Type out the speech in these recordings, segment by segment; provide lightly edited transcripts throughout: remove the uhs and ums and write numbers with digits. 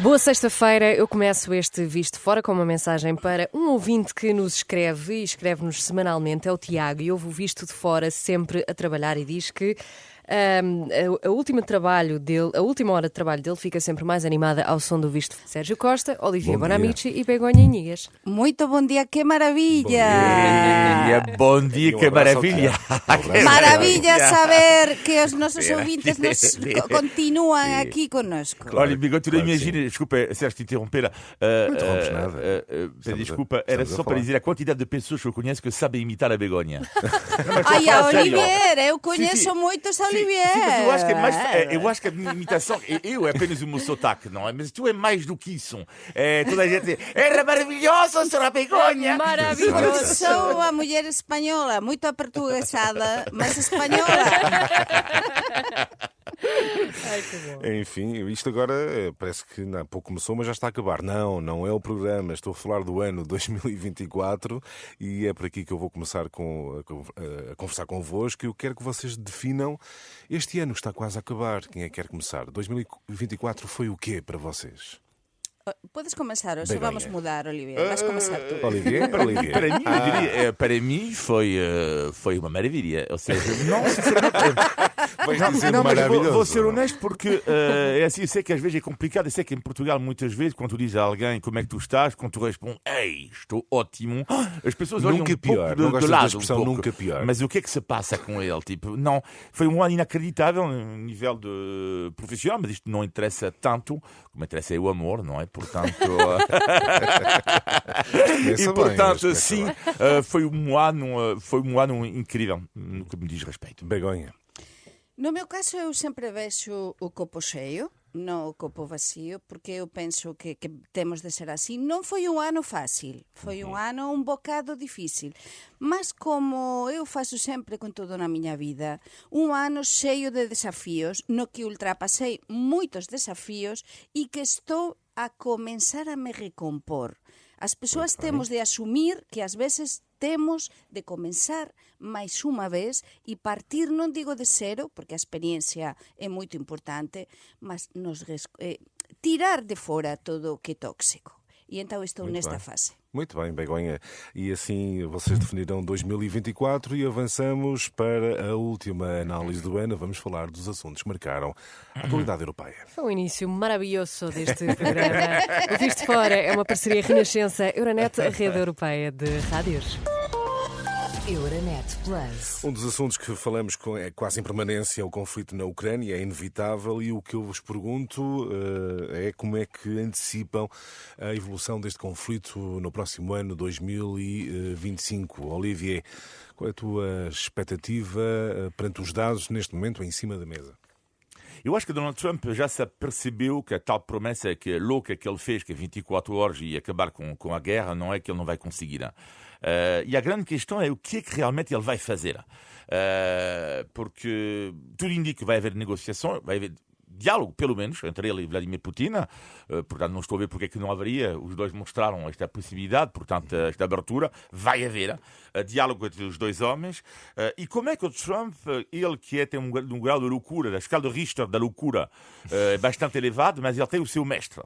Boa sexta-feira, eu começo este Visto Fora com uma mensagem para um ouvinte que nos escreve e escreve-nos semanalmente, é o Tiago, e ouve o Visto de Fora sempre a trabalhar e diz que a última hora de trabalho dele fica sempre mais animada ao som do Visto. Sérgio Costa, Olivia Bonamici e Begonha Inigues. Muito bom dia, que maravilha! Bom dia, que maravilha! Maravilha saber que os nossos ouvintes continuam aqui conosco. Olha, Bigode, tu imagina, desculpa, Sérgio, te interromper. Não interrompes nada. Desculpa, era só para dizer a quantidade de pessoas que eu conheço que sabem imitar a Begonha. Ai, a Olivier, eu conheço muitos Olivier. Mas eu acho que a minha imitação, eu é apenas o meu sotaque, não é? Mas tu é mais do que isso. Toda a gente era maravilhosa, senhora Begonha. Maravilhoso. Sou a mulher espanhola, muito aportuguesada, mas espanhola. Ai, que bom. Enfim, isto agora parece que há pouco começou, mas já está a acabar. Não é o programa. Estou a falar do ano 2024 e é por aqui que eu vou começar a conversar convosco. Eu quero que vocês definam este ano que está quase a acabar. Quem é que quer começar? 2024 foi o quê para vocês? Podes começar, ou só vamos mudar, Olivier? Vais começar tu. Olivier? Para Olivier. Para mim foi uma maravilha. Ou seja, vou ser honesto porque é assim, eu sei que às vezes é complicado, eu sei que em Portugal muitas vezes quando tu dizes a alguém como é que tu estás, quando tu respondes, ei, estou ótimo, as pessoas olham nunca um pior, pouco não de gosto lado, da expressão um pouco. nunca pior. Mas o que é que se passa com ele? Tipo, não, foi um ano inacreditável no nível de profissional, mas isto não interessa tanto como interessa é o amor, não é? Portanto, sim, foi um ano incrível no que me diz respeito. Begonha. No meu caso, eu sempre vejo o copo cheio, não o copo vazio, porque eu penso que temos de ser assim. Não foi um ano fácil, foi um ano um bocado difícil. Mas como eu faço sempre com tudo na minha vida, um ano cheio de desafios, no que ultrapassei muitos desafios e que estou a começar a me recompor. As pessoas temos de assumir que às vezes temos de começar máis unha vez e partir, non digo de cero, porque a experiencia é moito importante, mas tirar de fora todo o que é tóxico. E então estou nesta fase. Muito bem, Begonha. E assim vocês definiram 2024 e avançamos para a última análise do ano. Vamos falar dos assuntos que marcaram a atualidade europeia. Foi um início maravilhoso deste programa. O Visto Fora é uma parceria Renascença-Euronet, a rede europeia de rádios. Euronet Plus. Um dos assuntos que falamos é quase em permanência o conflito na Ucrânia, é inevitável, e o que eu vos pergunto é como é que antecipam a evolução deste conflito no próximo ano, 2025. Olivier, qual é a tua expectativa perante os dados neste momento em cima da mesa? Eu acho que Donald Trump já se apercebeu que a tal promessa louca que ele fez, que 24 horas ia acabar com a guerra, não é que ele não vai conseguir. E a grande questão é o que é que realmente ele vai fazer. Porque tudo indica que vai haver negociação, vai haver diálogo, pelo menos, entre ele e Vladimir Putin. Portanto, não estou a ver porque é que não haveria. Os dois mostraram esta possibilidade, portanto, esta abertura. Vai haver diálogo entre os dois homens. E como é que o Trump, ele que tem um grau de loucura, da escala de Richter da loucura, bastante elevado, mas ele tem o seu mestre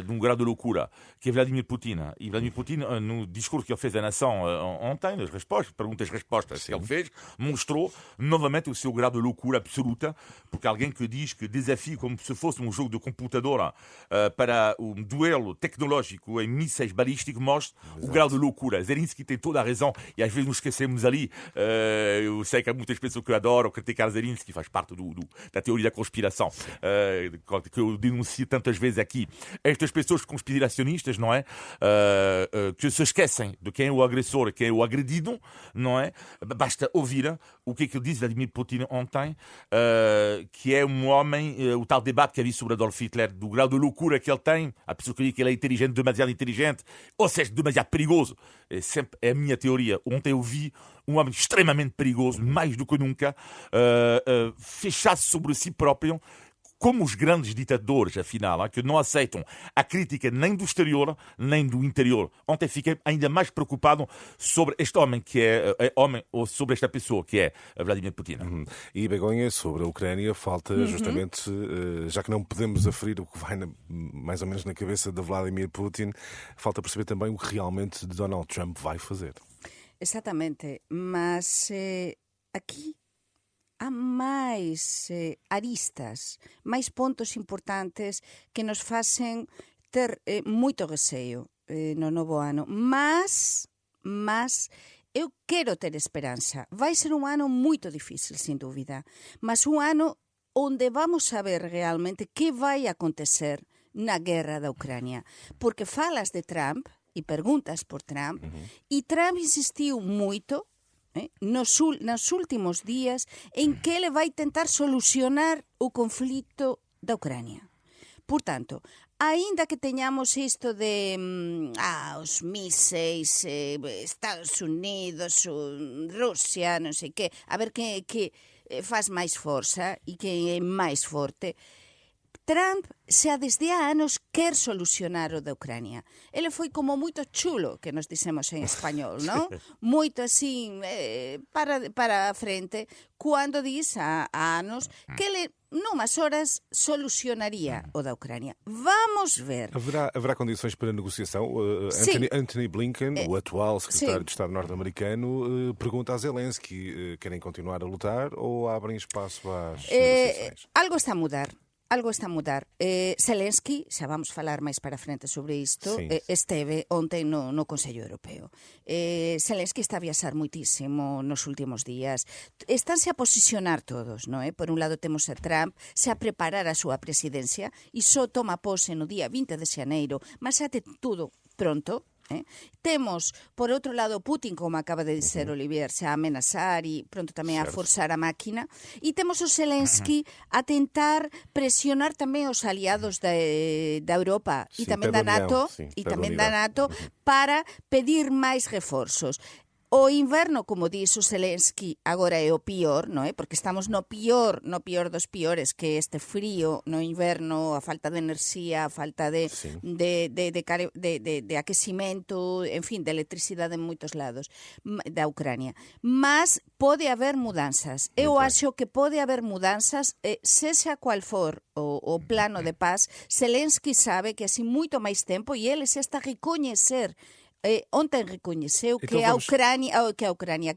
de um grau de loucura, que é Vladimir Putin. E Vladimir Putin, no discurso que ele fez à nação ontem, nas respostas, perguntas-respostas que ele fez, mostrou novamente o seu grau de loucura absoluta, porque alguém que diz que desafia como se fosse um jogo de computadora para um duelo tecnológico em mísseis balísticos, mostra o grau de loucura. Zelensky tem toda a razão e às vezes nos esquecemos ali. Eu sei que há muitas pessoas que adoram criticar Zelensky, faz parte da teoria da conspiração que eu denuncio tantas vezes aqui. Estas pessoas conspiracionistas, não é? Que se esquecem de quem é o agressor e quem é o agredido, não é? Basta ouvir o que é que ele disse Vladimir Putin ontem, que é um homem, o tal debate que havia sobre Adolf Hitler, do grau de loucura que ele tem, a pessoa que diz que ele é inteligente, demasiado inteligente, ou seja, demasiado perigoso. É a minha teoria. Ontem eu vi um homem extremamente perigoso, mais do que nunca, fechar-se sobre si próprio, como os grandes ditadores, afinal, que não aceitam a crítica nem do exterior, nem do interior. Ontem fiquei ainda mais preocupado sobre este homem ou sobre esta pessoa que é Vladimir Putin. E, Begonha, sobre a Ucrânia, falta justamente, já que não podemos aferir o que vai mais ou menos na cabeça de Vladimir Putin, falta perceber também o que realmente Donald Trump vai fazer. Exatamente, mas aqui há máis aristas, máis pontos importantes que nos facen ter moito receio no novo ano. Mas eu quero ter esperanza. Vai ser un ano moito difícil, sin dúbida, mas un ano onde vamos saber realmente que vai acontecer na guerra da Ucrania. Porque falas de Trump e perguntas por Trump, e Trump insistiu moito nos últimos días en que ele vai tentar solucionar o conflito da Ucrania. Portanto, aínda que teñamos isto de os míseis, Estados Unidos, Rusia, non sei que, a ver que faz máis forza e que é máis forte, Trump xa desde há anos quer solucionar o da Ucrania. Ele foi como moito chulo, que nos dicemos en español, non? Moito así para a frente, cando diz há anos que ele numas horas solucionaria o da Ucrania. Vamos ver. Haverá condições para negociação? Anthony Blinken, o atual secretário de Estado norte-americano, pergunta a Zelensky, querem continuar a lutar ou abrem espaço às negociações? Algo está a mudar. Zelensky, xa vamos falar máis para frente sobre isto, esteve ontem no Consello Europeo. Zelensky está a viaxar moitísimo nos últimos días. Estánse a posicionar todos, non é? Por un lado temos a Trump xa a preparar a súa presidencia e só toma pose no día 20 de xaneiro, mas xa te tudo pronto. Temos, por outro lado, Putin, como acaba de dizer Olivier, xa a amenazar e pronto tamén a forzar a máquina, e temos o Zelensky a tentar presionar tamén os aliados da Europa e tamén da NATO, para pedir máis reforzos. O inverno, como dixo Zelensky, agora é o pior, non é? Porque estamos no pior dos piores, que este frío no inverno, a falta de enerxía, a falta de aquecimento, en fin, de electricidade en moitos lados da Ucrania. Mas pode haber mudanzas. Eu acho que pode haber mudanzas, sexa cual for o plano de paz. Zelensky sabe que así moito máis tempo e ele se está a recoñecer. Ontem recoñeceu que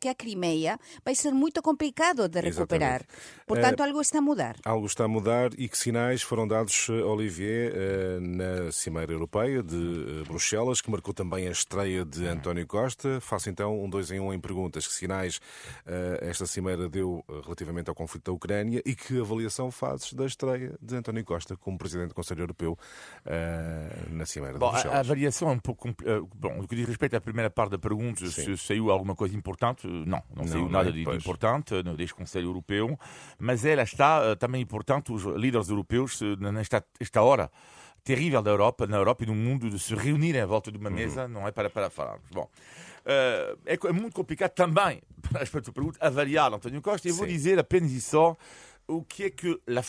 a Crimeia vai ser muito complicado de recuperar. Portanto, algo está a mudar. Algo está a mudar e que sinais foram dados, Olivier, na Cimeira Europeia de Bruxelas, que marcou também a estreia de António Costa. Faço então 2 em 1 em perguntas. Que sinais esta Cimeira deu relativamente ao conflito da Ucrânia e que avaliação fazes da estreia de António Costa como Presidente do Conselho Europeu na Cimeira de Bruxelas? A avaliação é um pouco... no que diz respeito à primeira parte da pergunta, se saiu alguma coisa importante, não saiu nada de importante deste Conselho Europeu, mas ela está também importante, os líderes europeus, nesta hora terrível da Europa, na Europa e no mundo, de se reunirem à volta de uma mesa, não é para falar. Bom, é muito complicado também, para a pergunta, avaliar António Costa, e vou dizer apenas e só o que é que lá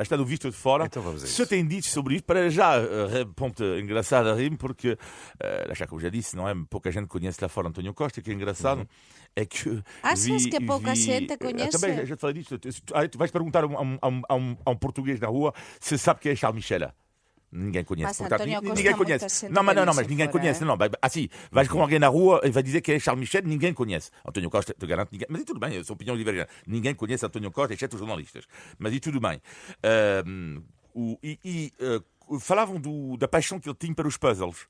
está do visto de fora, então se tem dito sobre isso, para já, ponto engraçado a rir, porque, como já disse, não é? Pouca gente conhece lá fora António Costa, que é engraçado, é que... Achas que pouca gente conhece? Também, já te falei disso, tu vais perguntar a um português na rua se sabe quem é Charles Michel. Ninguém conhece. Portanto, ninguém conhece. Não, mas ninguém conhece. Não, assim, vais com alguém na rua e vai dizer que é Charles Michel, ninguém conhece. António Costa, te garanto, ninguém. Mas e tudo bem, são opiniões divergentes. Ninguém conhece António Costa, exceto os jornalistas. Mas e tudo bem. Falavam da paixão que ele tinha para os puzzles.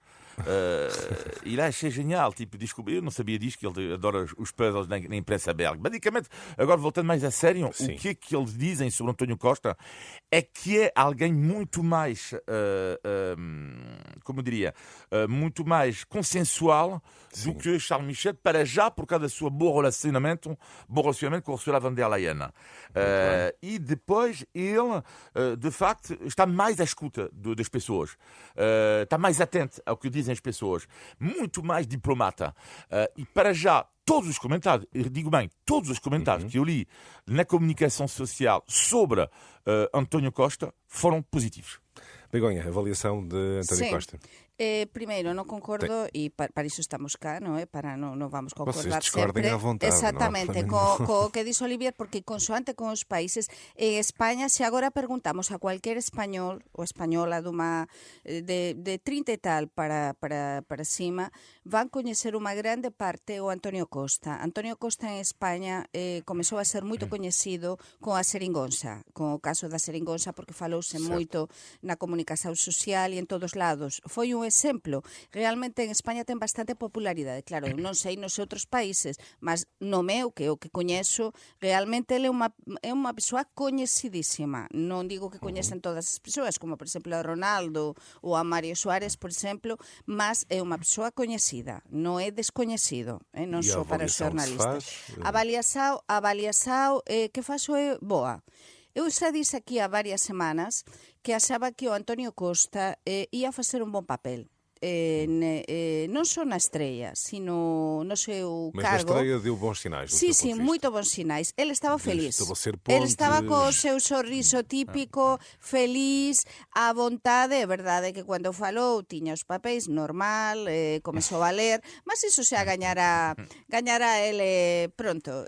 E lá achei genial, desculpa, eu não sabia disso, que ele adora os puzzles na imprensa belga. Basicamente, agora voltando mais a sério, o que é que eles dizem sobre António Costa é que é alguém muito mais, como diria, muito mais consensual do que Charles Michel, para já, por causa do seu bom relacionamento com a Ursula von der Leyen. E depois ele, de facto, está mais à escuta das pessoas, está mais atento ao que diz dizem as pessoas, muito mais diplomata. E para já, todos os comentários, eu digo bem, todos os comentários que eu li na comunicação social sobre António Costa foram positivos. Begonha, avaliação de António Costa. Primeiro, não concordo, e para isso estamos cá, não é? Para não vamos concordar Vocês discordem sempre. à vontade. Exatamente, co que dice Olivier, porque consoante con os países, en España, se agora perguntamos a cualquier español ou española de 30 e tal para cima, van coñecer unha grande parte o António Costa. António Costa en España comezou a ser moito coñecido con a Seringonsa, con o caso da Seringonsa, porque falouse moito na comunicación social e en todos lados. Foi un exemplo. Realmente en España ten bastante popularidade. Claro, eu non sei nos outros países, mas no meu, que é o que coñezo, realmente ele é unha persoa coñecidísima. Non digo que coñecen todas as persoas, como por exemplo a Ronaldo ou a Mario Suárez, por exemplo, mas é unha persoa coñecida, non é descoñecido, non só para os xornalistas. A avaliação que faço é boa. Eu xa disse aquí há varias semanas que achaba que o António Costa ia facer un bon papel. Non só na estreia, sino no seu Mas cargo. na estreia deu bons sinais. Sí, moito bons sinais. Ele estaba feliz. Ele estaba co seu sorriso típico, feliz, á vontade. É verdade que cando falou tiña os papéis normal, comezou a ler, mas iso xa gañara ele pronto,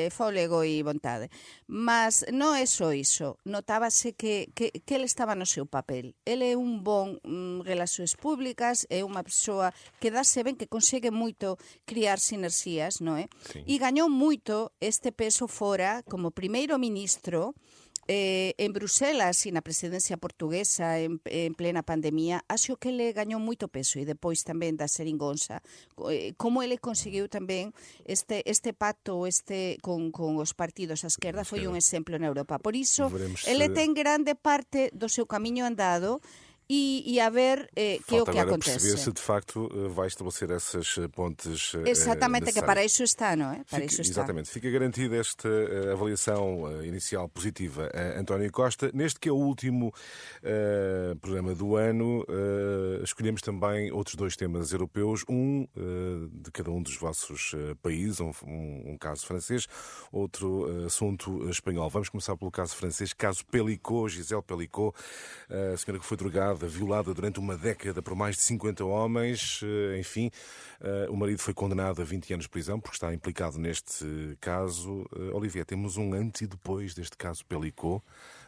fólego e vontade. Mas non é só iso. Notábase que ele estaba no seu papel. Ele é un bon relacións públicas, é unha persoa que dáse ben, que consegue moito criar sinerxias, non é? Sí. E gañou moito este peso fora como primeiro ministro en Bruselas e na presidencia portuguesa en plena pandemia. Acho que ele gañou moito peso, e depois tamén da Seringonsa, como ele conseguiu tamén este pacto con os partidos á esquerda, foi un exemplo na Europa. Por iso, ele ten grande parte do seu camiño andado, e a ver que é o que acontece. Perceber se de facto vai estabelecer essas pontes exatamente, que para isso está, não é? Para isso está. Exatamente. Fica garantida esta avaliação inicial positiva a António Costa. Neste que é o último programa do ano, escolhemos também outros dois temas europeus, de cada um dos vossos países, um caso francês, outro assunto espanhol. Vamos começar pelo caso francês, caso Pelicot, Gisèle Pelicot, a senhora que foi drogada, violada durante uma década por mais de 50 homens. Enfim, o marido foi condenado a 20 anos de prisão porque está implicado neste caso. Olivier, temos um antes e depois deste caso Pelicot.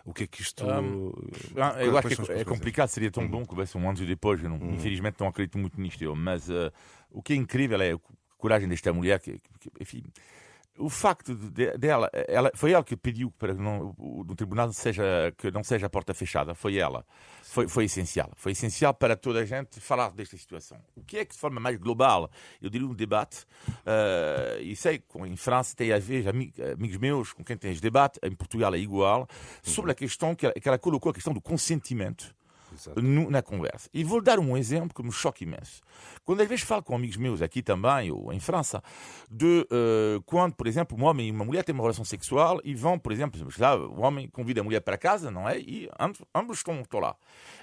O que é que isto... eu acho que é complicado, seria tão bom que houvesse um antes e depois. Eu infelizmente não acredito muito nisto. Mas o que é incrível é a coragem desta mulher enfim... O facto dela, foi ela que pediu para no tribunal que não seja a porta fechada, foi ela. Foi essencial. Foi essencial para toda a gente falar desta situação. O que é que de forma mais global, eu diria um debate, e sei que em França tem a ver, amigos meus com quem tem esse debate, em Portugal é igual, sobre a questão que ela colocou, a questão do consentimento. Na conversa. E vou dar um exemplo que me choca imenso. Quando às vezes falo com amigos meus aqui também, ou em França, de quando, por exemplo, um homem e uma mulher têm uma relação sexual e vão, por exemplo, o homem convida a mulher para casa, não é? E ambos estão lá.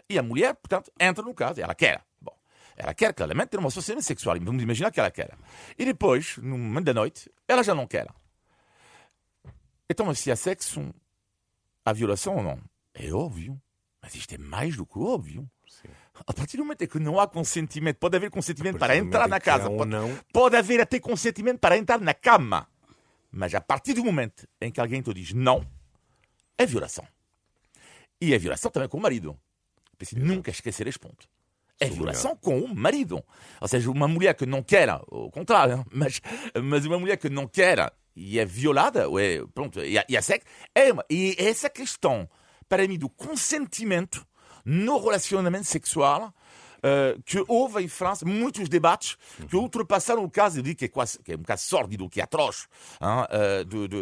E a mulher, portanto, entra no caso, ela quer. Bom, ela quer claramente ter uma relação sexual. E vamos imaginar que ela quer. E depois, no momento da noite, ela já não quer. Então, se há sexo, há violação ou não? É óbvio. Mas isto é mais do que óbvio. Sim. A partir do momento em que não há consentimento, pode haver consentimento para entrar na casa, pode haver até consentimento para entrar na cama. Mas a partir do momento em que alguém te diz não, é violação. E é violação também com o marido. Preciso nunca esquecer este ponto. É violação com o marido. Ou seja, uma mulher que não quer, ao contrário, mas uma mulher que não quer e é violada, e a sexo, e essa questão, para mim, do consentimento no relacionamento sexual, que houve em França muitos debates que ultrapassaram o caso, eu digo que é um caso sórdido, que é atroz,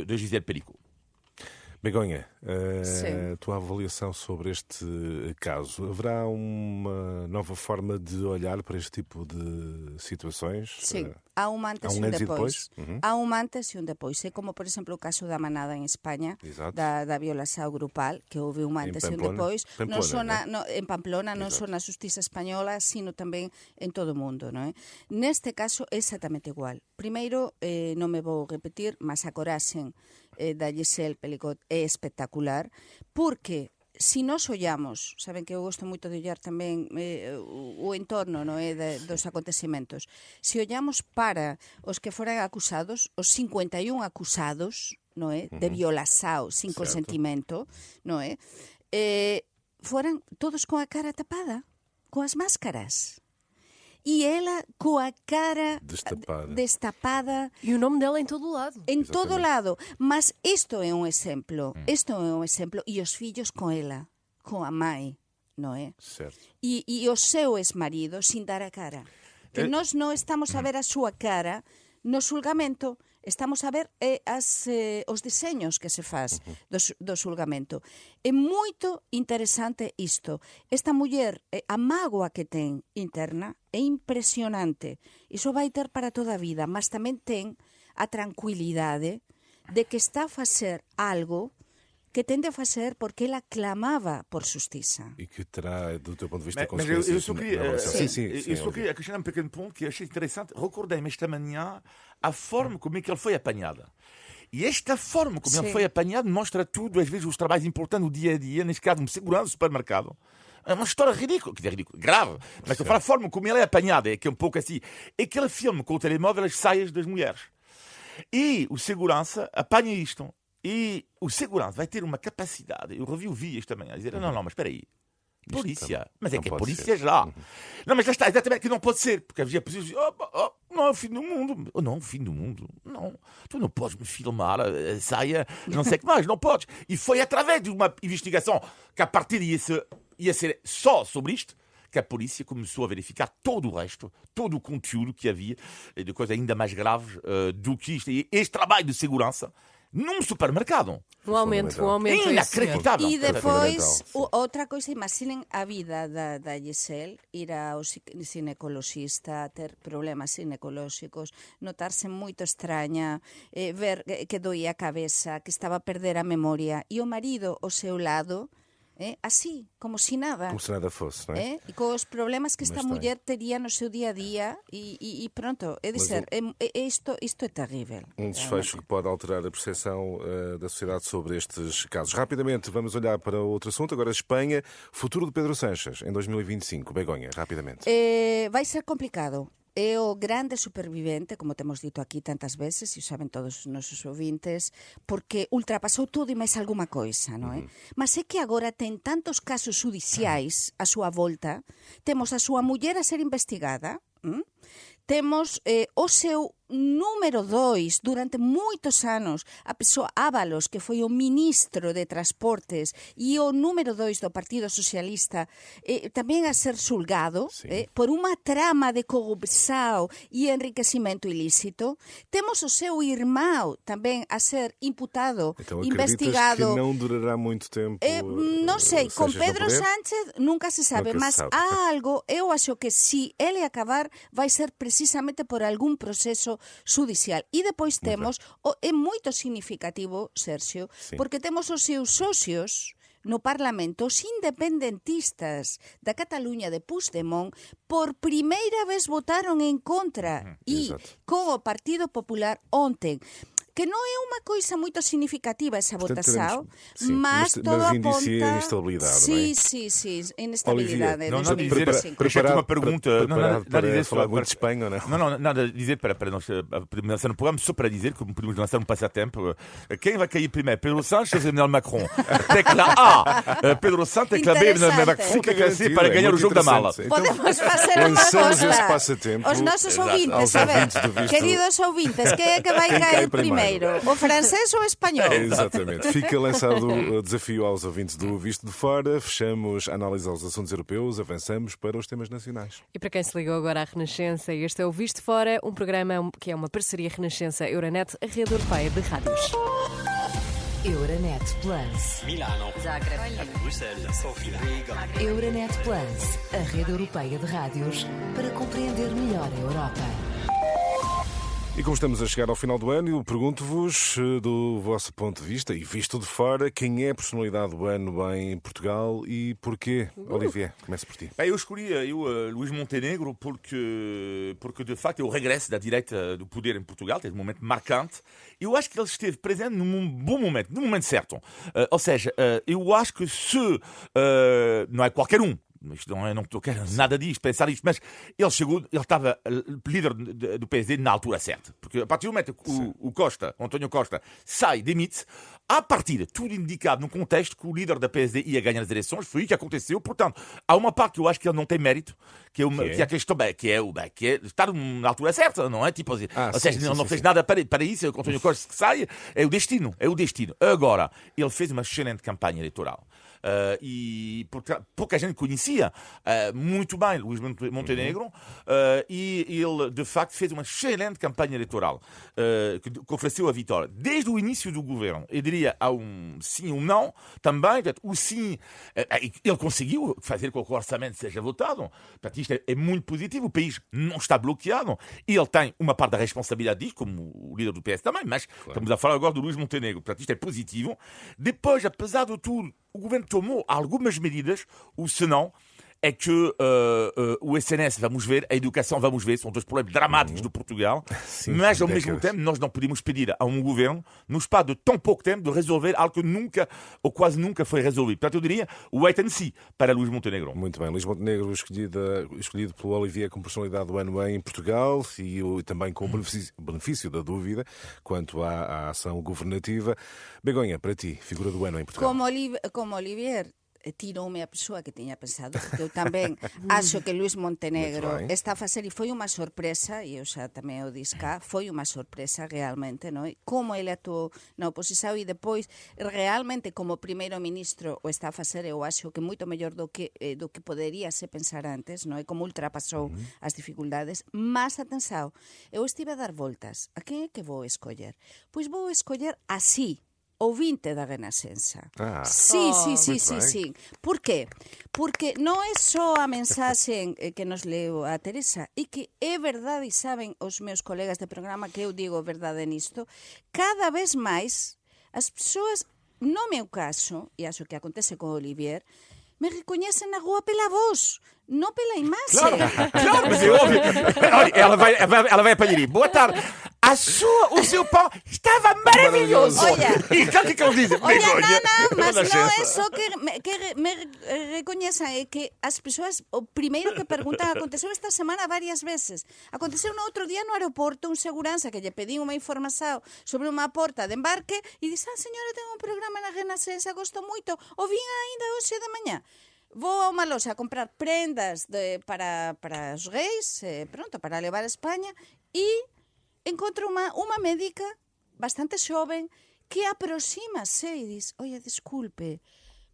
de Gisèle Pelicot. Begonha, Sim. a tua avaliação sobre este caso. Haverá uma nova forma de olhar para este tipo de situações? Sim, há um antes e um depois. Há um antes e um depois. É como, por exemplo, o caso da manada em Espanha, da violação grupal, que houve um antes e um depois. Pamplona, non só en Pamplona, non só na justiza española, sino tamén en todo o mundo. Non é? Neste caso é exactamente igual. Primeiro, non me vou repetir, mas a coraxe da Giselle Pelicot é espectacular, porque se nós ollamos, saben que eu gosto moito de ollar tamén o entorno, non é, dos acontecimentos, se ollamos para os que foran acusados, os 51 acusados, non é, de violação sin consentimento, non é, foran todos con a cara tapada, coas máscaras. E ela com a cara destapada. E o nome dela em todo o lado. Em todo o lado. Mas isto é um exemplo. Isto é um exemplo. E os filhos com ela, com a mãe, não é? Certo. E o seu ex-marido sin dar a cara. Que nós não estamos a ver a súa cara no xulgamento. Estamos a ver os diseños que se faz do xulgamento. É moito interesante isto. Esta muller, a mágoa que ten interna é impresionante. Iso vai ter para toda a vida, mas tamén ten a tranquilidade de que está a facer algo que tende a fazer porque ela clamava por justiça. E que terá, do teu ponto de vista, consequências. Eu só queria acrescentar um pequeno ponto que achei interessante. Recordei-me esta manhã a forma como é que ele foi apanhada. E esta forma como ele foi apanhado mostra tudo, às vezes, os trabalhos importantes do dia a dia, neste caso, um segurança do supermercado. É uma história ridícula, que é ridícula, grave. Mas estou a falar a forma como ele é apanhado, é que é um pouco assim. É que ele filma com o telemóvel as saias das mulheres. E o segurança apanha isto. E o segurança vai ter uma capacidade, eu revi o vídeo esta manhã, a dizer, não, mas espera aí, polícia, mas é que é polícia já. Não, mas já está, exatamente, que não pode ser, porque havia pessoas que diziam, não é o fim do mundo. Não, o fim do mundo, não. Tu não podes me filmar a saia, não sei o que mais, não podes. E foi através de uma investigação que a partir ia ser só sobre isto, que a polícia começou a verificar todo o resto, todo o conteúdo que havia, de coisas ainda mais graves do que isto. E este trabalho de segurança num supermercado. Um aumento. Inacreditável. E depois, outra coisa, imaginem a vida da Giselle, ir ao ginecologista, ter problemas ginecolóxicos, notar-se muito estranha, ver que doía a cabeça, que estava a perder a memória, e o marido ao seu lado, así, como se nada. Como se nada fosse, não é? E com os problemas que esta mulher teria no seu dia a dia, e pronto, é dizer, isto é terrível. Um desfecho que pode alterar a percepção da sociedade sobre estes casos. Rapidamente, vamos olhar para outro assunto, agora Espanha, futuro de Pedro Sánchez em 2025. Begonha, rapidamente. Vai ser complicado. É o grande supervivente, como temos dito aquí tantas veces, e o saben todos os nosos ouvintes, porque ultrapasou tudo e máis alguma coisa, non é? Mas é que agora ten tantos casos judiciais a súa volta, temos a súa muller a ser investigada, temos o seu número 2 durante moitos anos, a persoa Ábalos, que foi o ministro de Transportes, e o número 2 do Partido Socialista, tamén a ser xulgado por unha trama de corrupção e enriquecimento ilícito. Temos o seu irmão tamén a ser imputado, então, investigado. Que não durará muito tempo? Non sei, con Pedro Sánchez nunca se sabe, mas há algo, eu acho que se ele acabar vai ser precisamente por algún proceso judicial. E depois temos, é moito significativo, Sérgio, porque temos os seus socios no Parlamento, os independentistas da Cataluña de Puigdemont, por primeira vez votaron en contra e con o Partido Popular ontem. Que non é unha coisa moito significativa esa votação, mas todo aponta... indicia instabilidade, não é? Sim, inestabilidade. Não dizer, uma pergunta, para falar muito de Espanha, não? Não, nada dizer para nós lançar um programa, só para dizer que podemos lançar um passatempo. Quem vai cair primeiro? Pedro Sánchez ou Emmanuel Macron? Tecla A, Pedro Sánchez, tecla B, Emmanuel Macron, tecla C para ganhar o jogo da mala. Podemos fazer uma coisa. Os nossos ouvintes, queridos ouvintes, quem é que vai cair primeiro? O francês ou o espanhol? Exatamente. Fica lançado o desafio aos ouvintes do Visto de Fora. Fechamos a análise aos assuntos europeus, avançamos para os temas nacionais. E para quem se ligou agora à Renascença, este é o Visto de Fora, um programa que é uma parceria Renascença-Euronet, a rede europeia de rádios. Euronet Plus. Milano. Zagreb. Bruxelas. Sofia. Riga. Euronet Plus, a rede europeia de rádios para compreender melhor a Europa. E como estamos a chegar ao final do ano, eu pergunto-vos, do vosso ponto de vista, e visto de fora, quem é a personalidade do ano em Portugal e porquê? Olivier, começa por ti. Eu escolhi Luís Montenegro porque de facto é o regresso da direita do poder em Portugal, tem um momento marcante. Eu acho que ele esteve presente num bom momento, no momento certo. Ou seja, eu acho que se não é qualquer um, isto não quero nada disto, pensar isto, mas ele chegou, ele estava líder do PSD na altura certa. Porque a partir do momento que o António Costa, sai, demite, à partida, tudo indicado no contexto que o líder da PSD ia ganhar as eleições, foi o que aconteceu. Portanto, há uma parte que eu acho que ele não tem mérito, que é a questão, que é estar na altura certa, não é? Tipo, ou seja, ele não fez nada para isso, o António Costa que sai, é o destino. Agora, ele fez uma excelente campanha eleitoral. E pouca gente conhecia muito bem Luís Montenegro, e ele de facto fez uma excelente campanha eleitoral que ofereceu a vitória desde o início do governo. Eu diria há um sim ou um não também. O sim, ele conseguiu fazer com que o orçamento seja votado. Portanto, isto é muito positivo. O país não está bloqueado e ele tem uma parte da responsabilidade disso, como o líder do PS também, mas estamos a falar agora do Luís Montenegro. Portanto, isto é positivo. Depois, apesar de tudo, o governo tomou algumas medidas, o senão é que o SNS, vamos ver, a educação, vamos ver, são dois problemas dramáticos de Portugal, mas ao mesmo tempo nós não podemos pedir a um governo, no espaço de tão pouco tempo, de resolver algo que nunca, ou quase nunca foi resolvido. Portanto, eu diria o wait and see para Luís Montenegro. Muito bem, Luís Montenegro escolhido pelo Olivier como personalidade do ano em Portugal e também com o benefício da dúvida quanto à ação governativa. Begonha, para ti, figura do ano em Portugal. Como Olivier tirou-me a pessoa que tiña pensado, porque eu tamén acho que Luís Montenegro está a facer, e foi unha sorpresa, e eu xa tamén o disse cá, foi unha sorpresa realmente, non? Como ele actuou na oposición e depois realmente como primeiro ministro o está a facer, eu acho que moito mellor do que podería se pensar antes, non? Como ultrapasou as dificultades. Mas atenção, eu estive a dar voltas. A quen é que vou escoller? Pois vou escoller así, ouvinte da Renascença. Sí. Por qué? Porque non é só a mensaxe que nos leu a Teresa, e que é verdade, e saben os meus colegas de programa que eu digo verdade nisto, cada vez máis as persoas, no meu caso, e acho que acontece con Olivier, me recoñecen na rúa pela voz, non pela imaxe. Claro, mas é óbvio. Olha, ela vai apanhar aí. Boa tarde. O seu pão estava maravilhoso. Olha, e o que é que ele diz? Mas non é só que me recoñezan, é que as persoas, o primeiro que preguntan, aconteceu esta semana varias veces. Aconteceu no outro día no aeroporto, un seguranza que lle pedín unha información sobre unha porta de embarque e dixe, señora, tengo un programa na Renascença, gosto moito, o vin aínda hoxe de mañá. Vou a unha loxa a comprar prendas para os reis, para levar a España, e encontro unha médica bastante xoven que aproxímase e diz, oye, disculpe,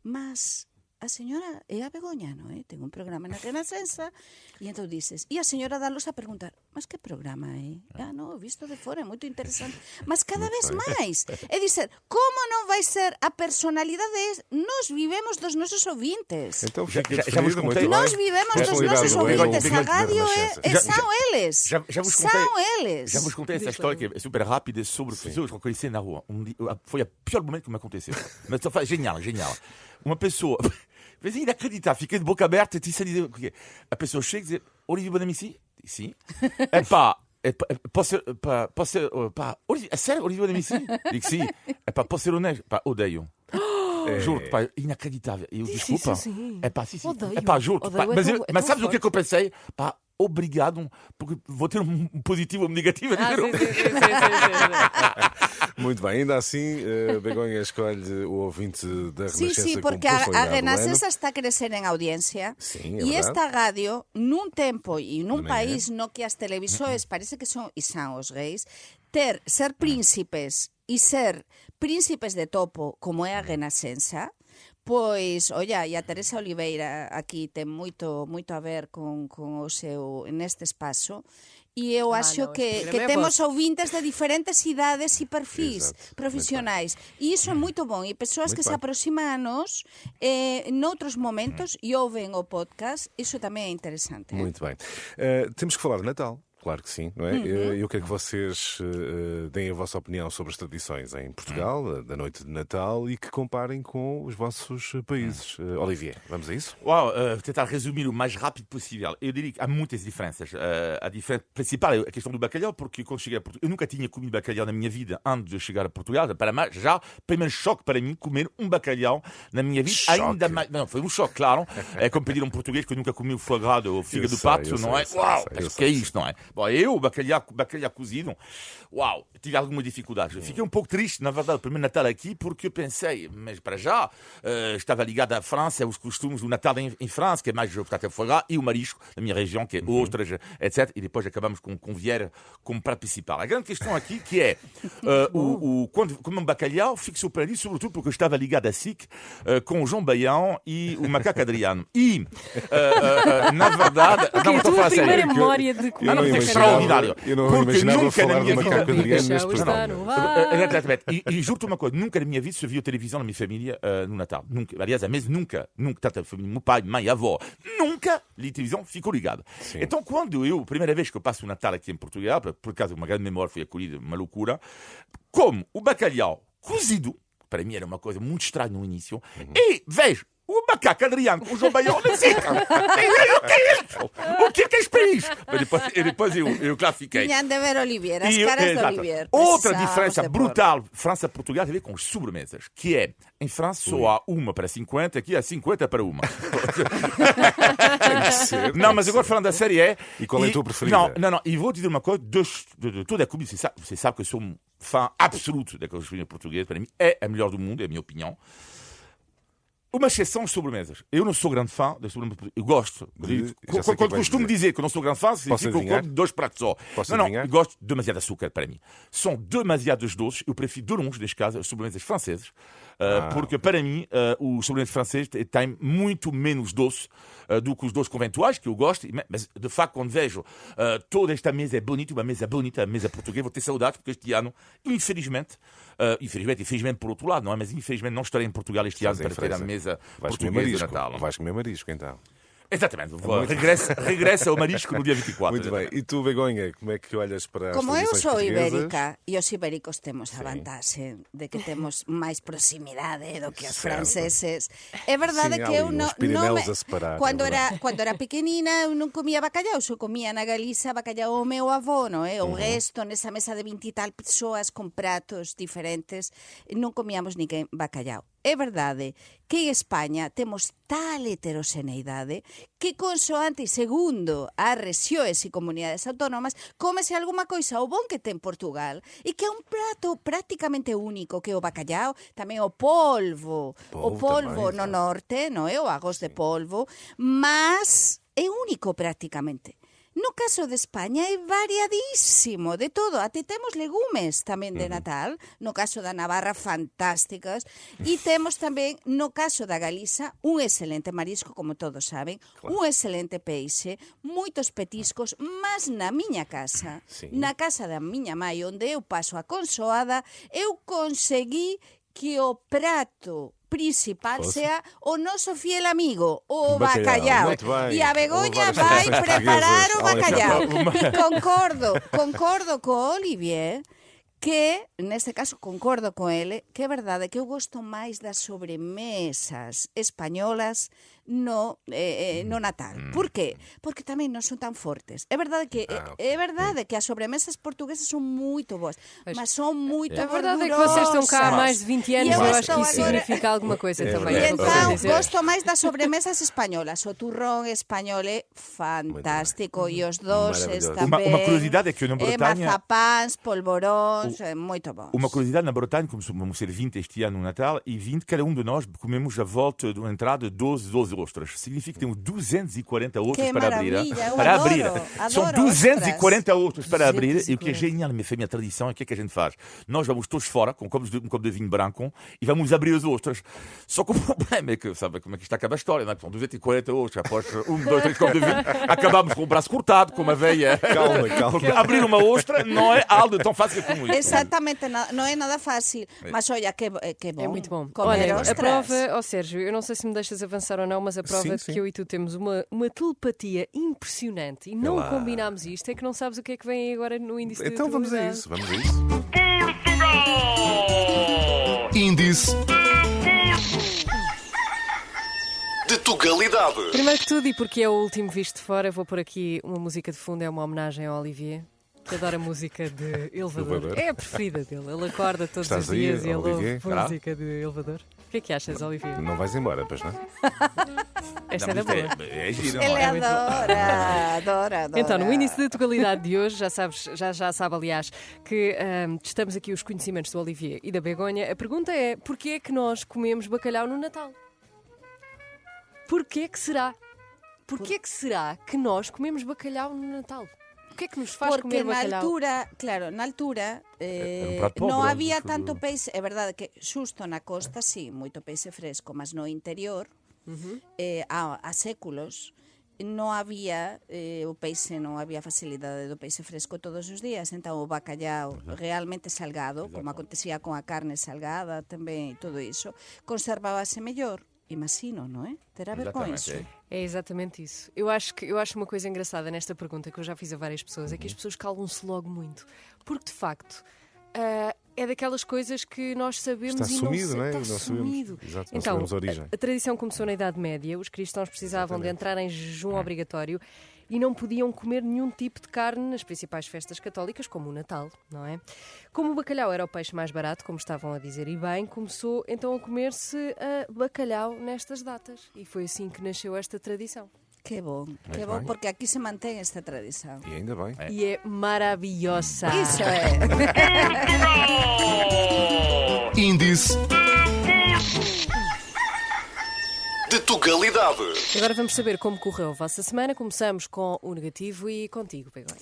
mas a señora é a Begoña, non é? Ten un programa na Renascença, e entón dices, e a señora dalos a preguntar, mas que programa é? Non, visto de fora, é moito interesante. Mas cada vez máis. É dizer, como non vai ser a personalidade? Nós vivemos dos nosos ouvintes. Então, já vos contei. Nós vivemos dos nosos ouvintes. A rádio são eles. Já vos contei essa história que é super rápida sobre pessoas que eu conheci na rua. Foi o pior momento que me aconteceu. Mas genial. Uma pessoa, mas é inacreditável, fiquei de boca aberta e disse a pessoa chega e diz, Olivier Bonamici? Sim. Posso ser, é sério, Olivier Bonamici? Digo sim. Posso ser honesto? Odeio. Juro, inacreditável. Eu, desculpa. Sim. Sim. Odeio. Juro. Mas sabes o que eu pensei? Obrigado, porque vou ter um positivo ou um negativo. Sim. Muito bem, ainda assim, Begonha escolhe o ouvinte da Renascença. Sí, porque a Renascença está a crecer en audiencia. E esta radio, nun tempo e nun país no que as televisores parece que son os reis, ser príncipes e ser príncipes de topo como é a Renascença, pois, olla, e a Teresa Oliveira aquí ten moito a ver con o seu neste espazo, E eu acho não, que este programa é temos vosso. ouvintes de diferentes idades e perfis Exato. profissionais. E isso é muito bom. E pessoas Muito que se bem. aproximam a nós noutros momentos e ouvem o podcast, isso também é interessante. Muito bem. Temos que falar de Natal. Claro que sim, não é? Eu quero que vocês deem a vossa opinião sobre as tradições em Portugal, da noite de Natal, e que comparem com os vossos países. Olivier, vamos a isso? Uau, vou tentar resumir o mais rápido possível. Eu diria que há muitas diferenças. A diferença principal é a questão do bacalhau, porque quando cheguei a Portugal, eu nunca tinha comido bacalhau na minha vida antes de chegar a Portugal. Para mim, já, primeiro choque para mim, comer um bacalhau na minha vida. Choque. Ainda mais. Não, foi um choque, claro. É como pedir a um português que eu nunca comi o foie gras ou o fígado Eu de pato, sei, não é? eu Uau, sei, eu mas que sei. é isto, não é? Bom, eu, bacalhau cozido, uau, tive alguma dificuldade. Fiquei um pouco triste, na verdade, o primeiro Natal aqui, porque eu pensei, mas para já, estava ligado à França, aos costumes do Natal em França, que é mais, portanto, o foie gras e o marisco, da minha região, que é ostras, etc. E depois acabamos com Vieira como prato principal. A grande questão aqui, que é, quando como um bacalhau, fico surpreendido, sobretudo porque eu estava ligado à SIC com o João Baião e o Macaco Adriano. E, na verdade... Que é a estou tua falar sério. primeira memória de Eu não comer imaginava- bacalhau. extraordinário. Eu não Porque imaginava nunca na falar minha do vida- Macaco Adriano Já neste está programa. no ar. Exatamente. E juro-te uma coisa, nunca na minha vida se viu televisão na minha família no Natal. Nunca. Aliás, a mesa nunca, tanto a família, meu pai, mãe, avó, nunca a televisão ficou ligada. Então, quando eu, a primeira vez que eu passo o Natal aqui em Portugal, por acaso uma grande memória foi acolhida, uma loucura, como o bacalhau cozido, para mim era uma coisa muito estranha no início, e vejo o Macaco Adriano com o João Baião na seca. O que é isso? O que é este país? Mas depois eu classifiquei. Tinham de ver Olivier, as E, caras de exato. Olivier. Outra Precisávamos diferença de pôr. brutal, França-Portugal, tem a ver com as sobremesas, que é, em França só há uma para 50, aqui há 50 para uma. Não, mas agora falando da série é... E qual é a tua preferida? Não, e vou te dizer uma coisa, de toda a comida, você sabe que eu sou um fã absoluto da cozinha portuguesa, para mim é a melhor do mundo, é a minha opinião. Uma exceção às sobremesas. Eu não sou grande fã das sobremesas. Eu gosto. Já sei o que Quando vais costumo dizer. dizer que eu não sou grande fã, Posso significa que eu adivinhar? como 2 pratos só. Posso Não, adivinhar? eu gosto de demasiado açúcar para mim. São demasiados doces. Eu prefiro de longe, neste caso, as sobremesas francesas. Porque para mim, os sobremesas franceses têm muito menos doce do que os doces conventuais, que eu gosto. Mas, de facto, quando vejo toda esta mesa é bonita, uma mesa bonita, a mesa portuguesa, vou ter saudades, porque este ano, infelizmente por outro lado, não é? Mas infelizmente não estarei em Portugal este ano Estás em para ter a França. mesa Vais comer portuguesa de marisco. Natal. Vais comer marisco, então. Exatamente. Regressa ao marisco no dia 24. Muito bem. E tu, Begonha, como é que olhas para as Como eu tradições sou portuguesas? ibérica e os ibéricos temos a vantaxe de que temos máis proximidade do que os Certo. franceses. É verdade Sim, há que eu ali non uns Pirineus me... a separar, Cando é verdade. era pequenina eu non comía bacalhau, só comía na Galiza bacalhau o meu avó, non é? O resto, nesa mesa de 20 e tal persoas con pratos diferentes, non comíamos ninguén bacalhau. É verdade que en España temos tal heteroxeneidade que consoante segundo as rexións e comunidades autónomas cómese alguma coisa o bon que ten Portugal e que é un prato prácticamente único que é o bacallau, tamén o polvo Polvo no tamén, norte, non é? O arroz de polvo, mas é único prácticamente. No caso de España é variadísimo de todo, até temos legumes tamén de Natal, no caso da Navarra fantásticas, e temos tamén no caso da Galiza un excelente marisco, como todos saben, un excelente peixe, moitos petiscos, mas na miña casa, Sim. na casa da miña mãe, onde eu paso a consoada, eu consegui que o prato principal Fosse. sea o noso fiel amigo, o Bacalhau. bacalhau. Muito bem. E a Begoña Houve várias vai tradições preparar o portuguesas. bacalhau. Olha, E concordo co Olivier que, neste caso, concordo con ele, que é verdade que eu gosto máis das sobremesas españolas no Natal. Por qué? Porque tamén non son tan fortes. É verdade que as sobremesas portuguesas son moito boas, mas son moito A verdade é que vocês estão cá há mais de 20 anos, E eu acho que estou isso agora- significa alguma coisa também. E é o que eu quero entón, dizer. gosto máis das sobremesas españolas. O turrón español é fantástico e os doces Maravilhoso. tamén. Uma curiosidade é que eu na Bretanha... mazapáns, polvoróns, moito bons. Uma curiosidade, na Bretanha, como vamos ser 20 este ano no Natal, e 20, cada um de nós comemos à volta de uma entrada 12 ostras. Significa que temos 240 ostras Que para abrir. maravilha, eu Para adoro, abrir. São adoro 240 ostras para abrir. E o que 240. é genial, minha família, a tradição, é o que é que a gente faz? Nós vamos todos fora, com um copo de vinho branco, e vamos abrir as ostras. Só que o problema é que, sabe como é que isto acaba a história, não é? São 240 ostras, após 1, 2, 3 copos de vinho, acabamos com o braço cortado, com uma veia. Calma. Porque abrir uma ostra não é algo tão fácil como isso. Exatamente, não é nada fácil. Mas olha, que bom. É muito bom. Comer Olha, a ostras. prova, Sérgio, eu não sei se me deixas avançar ou não, mas a prova de Sim. que eu e tu temos uma telepatia impressionante e não lá. combinámos isto é que não sabes o que é que vem aí agora no índice de Então vamos a atualidade. isso, vamos a isso. Índice de Tugalidade. Primeiro que tudo, e porque é o último visto de fora, vou pôr aqui uma música de fundo, é uma homenagem ao Olivier, que adora música de elevador. Elevador. É a preferida dele. Ele acorda todos Estás os aí, dias e ele Olivier? ouve música de elevador. O que é que achas, Olivier? Não vais embora, pois não? Esta era boa. É giro, não Ele é? muito bom. adora. Então, no índice de atualidade de hoje, já sabe, aliás, que testamos aqui os conhecimentos do Olivier e da Begonha. A pergunta é: porquê é que nós comemos bacalhau no Natal? Porquê que será? Porquê que será que nós comemos bacalhau no Natal? O que é que nos faz Porque comer na bacalhau? altura um prato pobre, non acho había que- tanto peixe, é verdade que xusto na costa sí, moito peixe fresco, mas no interior há séculos non había o peixe, non había facilidade do peixe fresco todos os días, entón o bacalhau realmente salgado, como acontecía con a carne salgada tamén e todo iso, conservábase mellor. Imagino, não é? Ter a ver com Exatamente, isso. é. É exatamente isso. Eu acho uma coisa engraçada nesta pergunta que eu já fiz a várias pessoas é que as pessoas calam-se logo muito. Porque, de facto, é daquelas coisas que nós sabemos Está e sumido, não, não é? está Não sabemos. sumido. Exato, não Então, sabemos a origem. a tradição começou na Idade Média. Os cristãos precisavam de entrar em jejum obrigatório e não podiam comer nenhum tipo de carne nas principais festas católicas, como o Natal, não é? Como o bacalhau era o peixe mais barato, como estavam a dizer e bem, começou então a comer-se bacalhau nestas datas. E foi assim que nasceu esta tradição. Que bom, Muito bem. porque aqui se mantém esta tradição. E ainda bem. E é maravilhosa. Isso é. Índice de Tugalidade. Agora vamos saber como correu a vossa semana. Começamos com o negativo e contigo, Begonha.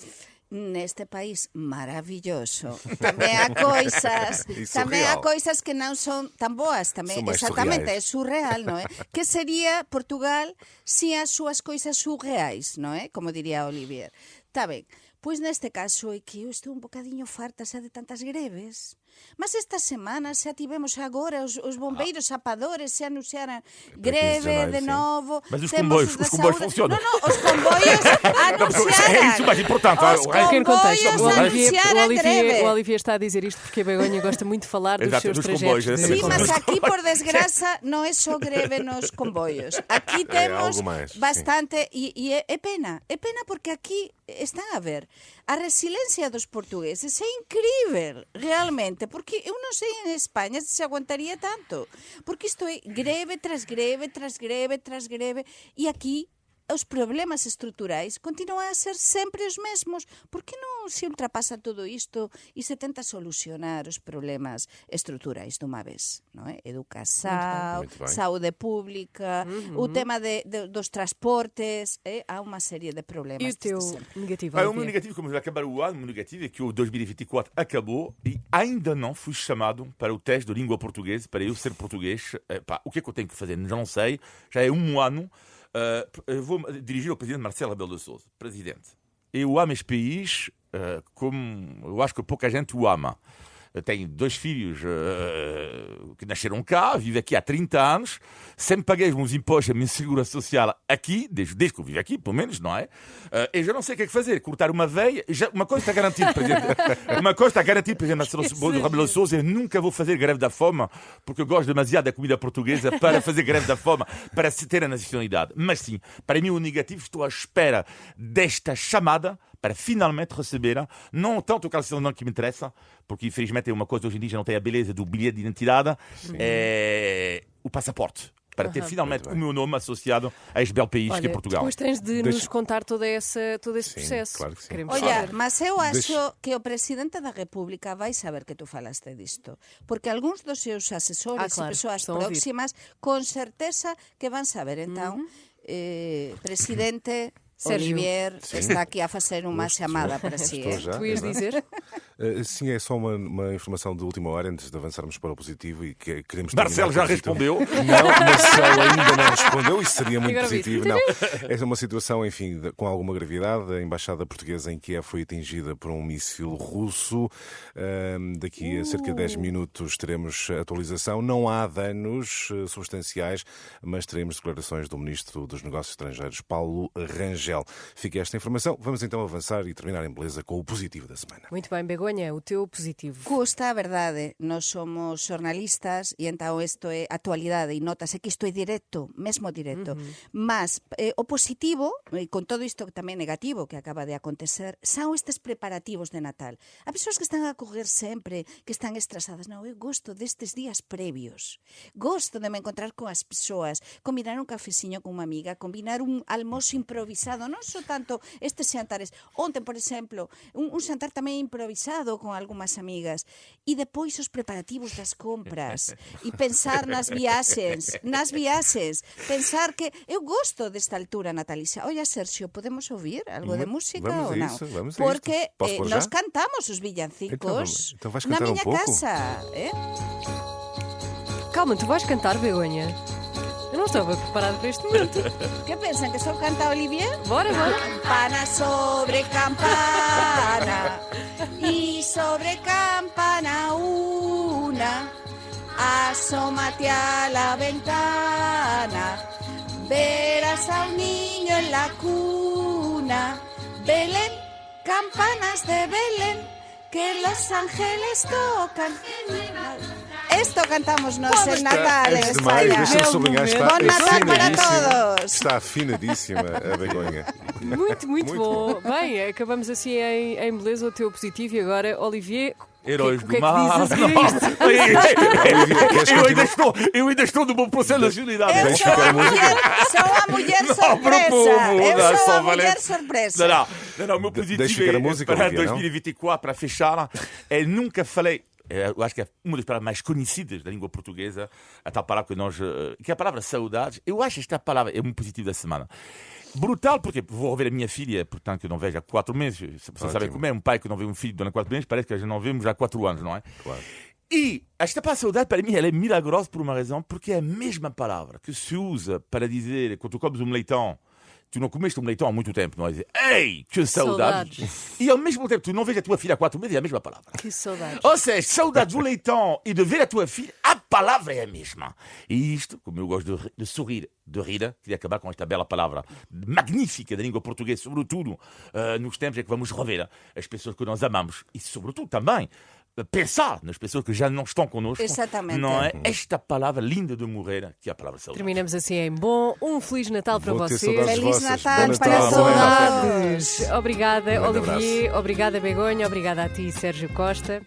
Neste país maravilloso tamén há coisas E tamén há surreal. coisas que non son tan boas tamén, Son máis exactamente, surreais. é surreal, non é? Que sería Portugal sin as súas coisas surreais, non é? Como diría Olivier. Está ben, pois neste caso é que eu estou un bocadiño farta xa de tantas greves. Mas esta semana xa tivemos agora os bombeiros zapadores se anunciaran greve janeiro, de sim. novo. Mas os Temos comboios- da os comboios saúde- funcionam. Non, os comboios anunciaran. É isso mais importante. Os Aqui em contexto, comboios o anunciaram greve. Olivier está a dizer isto porque a Begonha gosta muito de falar dos Exato, seus dos trajetos. comboios, de exatamente. Sí, comboios. mas aquí, por desgraza, non é só greve nos comboios. Aquí temos algo máis, bastante, e é pena porque aquí están a ver, a resiliencia dos portugueses é incrível, realmente, porque eu non sei en España se aguantaría tanto, porque isto é greve tras greve, tras greve, tras greve, e aquí os problemas estruturais continuan a ser sempre os mesmos. Por que non se ultrapasa todo isto e se tenta solucionar os problemas estruturais dunha vez? Non é? Educação, Muito bem. saúde pública, o tema dos transportes, há unha serie de problemas. E o teu desde sempre. negativo, O meu Olivier? negativo, como vai acabar o ano, o meu negativo é que o 2024 acabou e ainda não fui chamado para o teste de língua portuguesa, para eu ser português. O que é que eu tenho que fazer? Já não sei. Já é um ano. Eu vou dirigir ao presidente Marcelo Rebelo de Sousa. Presidente, eu amo este país como eu acho que pouca gente o ama. Eu tenho 2 filhos que nasceram cá, vivo aqui há 30 anos, sempre paguei os meus impostos, a minha segurança social aqui, desde que eu vivo aqui, pelo menos, não é? Eu já não sei o que é que fazer, cortar uma veia, uma coisa está garantida, Presidente. Uma coisa está garantida, Presidente Marcelo Rebelo de Sousa, eu nunca vou fazer greve da fome, porque eu gosto demasiado da comida portuguesa para fazer greve da fome, para se ter a nacionalidade. Mas sim, para mim o negativo, estou à espera desta chamada para finalmente receber, não tanto o cartão que me interessa, porque infelizmente é uma coisa hoje em dia já não tem a beleza do bilhete de identidade, é o passaporte. para ter finalmente o meu nome associado a este belo país que é Portugal. Depois tens de nos contar todo esse Sim, processo. claro que sim. Queremos Olha, saber. mas eu acho que o Presidente da República vai saber que tu falaste disto, porque algúns dos seus asesores claro, e persoas estão a ouvir. próximas con certeza que van saber. Então, Presidente Sérgio. Olivier está aqui a fazer uma chamada para si. Estou já. Tu ias dizer? Sim, é só uma informação de última hora antes de avançarmos para o positivo e que queremos Marcelo já terminar com o positivo. respondeu. Não, Marcelo ainda não respondeu, isso seria muito Agora positivo. Não, essa é uma situação, enfim, com alguma gravidade. A embaixada portuguesa em Kiev foi atingida por um míssil russo. Daqui a cerca de 10 minutos teremos atualização. Não há danos substanciais, mas teremos declarações do Ministro dos Negócios Estrangeiros, Paulo Rangel. Fica esta informação. Vamos então avançar e terminar em beleza com o positivo da semana. Muito bem, Begonha, o teu positivo. Custa, a verdade, nós somos xornalistas e então isto é actualidade e notase que isto é directo, mesmo directo. Mas o positivo, e con todo isto tamén negativo que acaba de acontecer, son estes preparativos de Natal. Há persoas que están a correr sempre, que están estresadas. Non, eu gosto destes días previos. Gosto de me encontrar con as persoas, combinar un cafeciño con unha amiga, combinar un almoço improvisado, non só tanto estes xantares. Onte, por exemplo, un xantar tamén improvisado con algunhas amigas. E depois os preparativos das compras. E pensar nas viaxes. Pensar que eu gosto desta altura natalicia. Olha, Sergio, podemos ouvir algo de música Vamos ou a non? isso, vamos a Porque isto. Posso pôr nós já? cantamos os villancicos Então vais na cantar um miña pouco? casa. Calma, tu vais cantar, Begonha? Eu não estava preparado para este momento. Que pensan que só canta Olivier? Bora. Campana sobre campana y sobre campana una, asómate a la ventana, verás a un niño en la cuna. Belén, campanas de Belén, que los ángeles tocan. Esto cantamos nós en Natal en Antes de mais, España. deixa-me sublinhar, está Bom Natal para afinadíssima. todos. Está afinadíssima a Begonha. Muito bom. Bem, acabamos assim em beleza o teu positivo e agora, Olivier, Heróis o do que é que mar. dizes a seguir a isto? Eu ainda estou no meu processo de nacionalidade. Eu sou a mulher surpresa. Eu sou a mulher surpresa. Não, o meu positivo Deixa ficar a música, para Olivier, não? 2024, para fechar, eu nunca falei. Eu acho que é uma das palavras mais conhecidas da língua portuguesa, a tal palavra que é a palavra saudades. Eu acho que esta palavra é muito positiva da semana. Brutal, porque vou rever a minha filha, portanto, que eu não vejo há 4 meses. Vocês sabem como é, um pai que não vê um filho durante 4 meses, parece que já não vemos há 4 anos, não é? Claro. E esta palavra saudade, para mim, ela é milagrosa por uma razão, porque é a mesma palavra que se usa para dizer, quando tu comes um leitão, tu não comeste um leitão há muito tempo, não é? Dizer, ei, que saudades! E ao mesmo tempo, tu não vês a tua filha há 4 meses, é a mesma palavra. Que saudades. Ou seja, saudades do leitão e de ver a tua filha, a palavra é a mesma. E isto, como eu gosto de sorrir, de rir, queria acabar com esta bela palavra magnífica da língua portuguesa, sobretudo nos tempos em que vamos rever as pessoas que nós amamos e, sobretudo, também pensar nas pessoas que já não estão connosco. Exatamente. Não é esta palavra linda de morrer, que é a palavra saudade. Terminamos assim em bom. Um Feliz Natal para Vou ter vocês. saudades Feliz vossas. Natal Bom para Natal, todos. bom Natal. Saudades. Obrigada, Um grande Olivier. Obrigada, Begonha. Obrigada a ti, Sérgio Costa.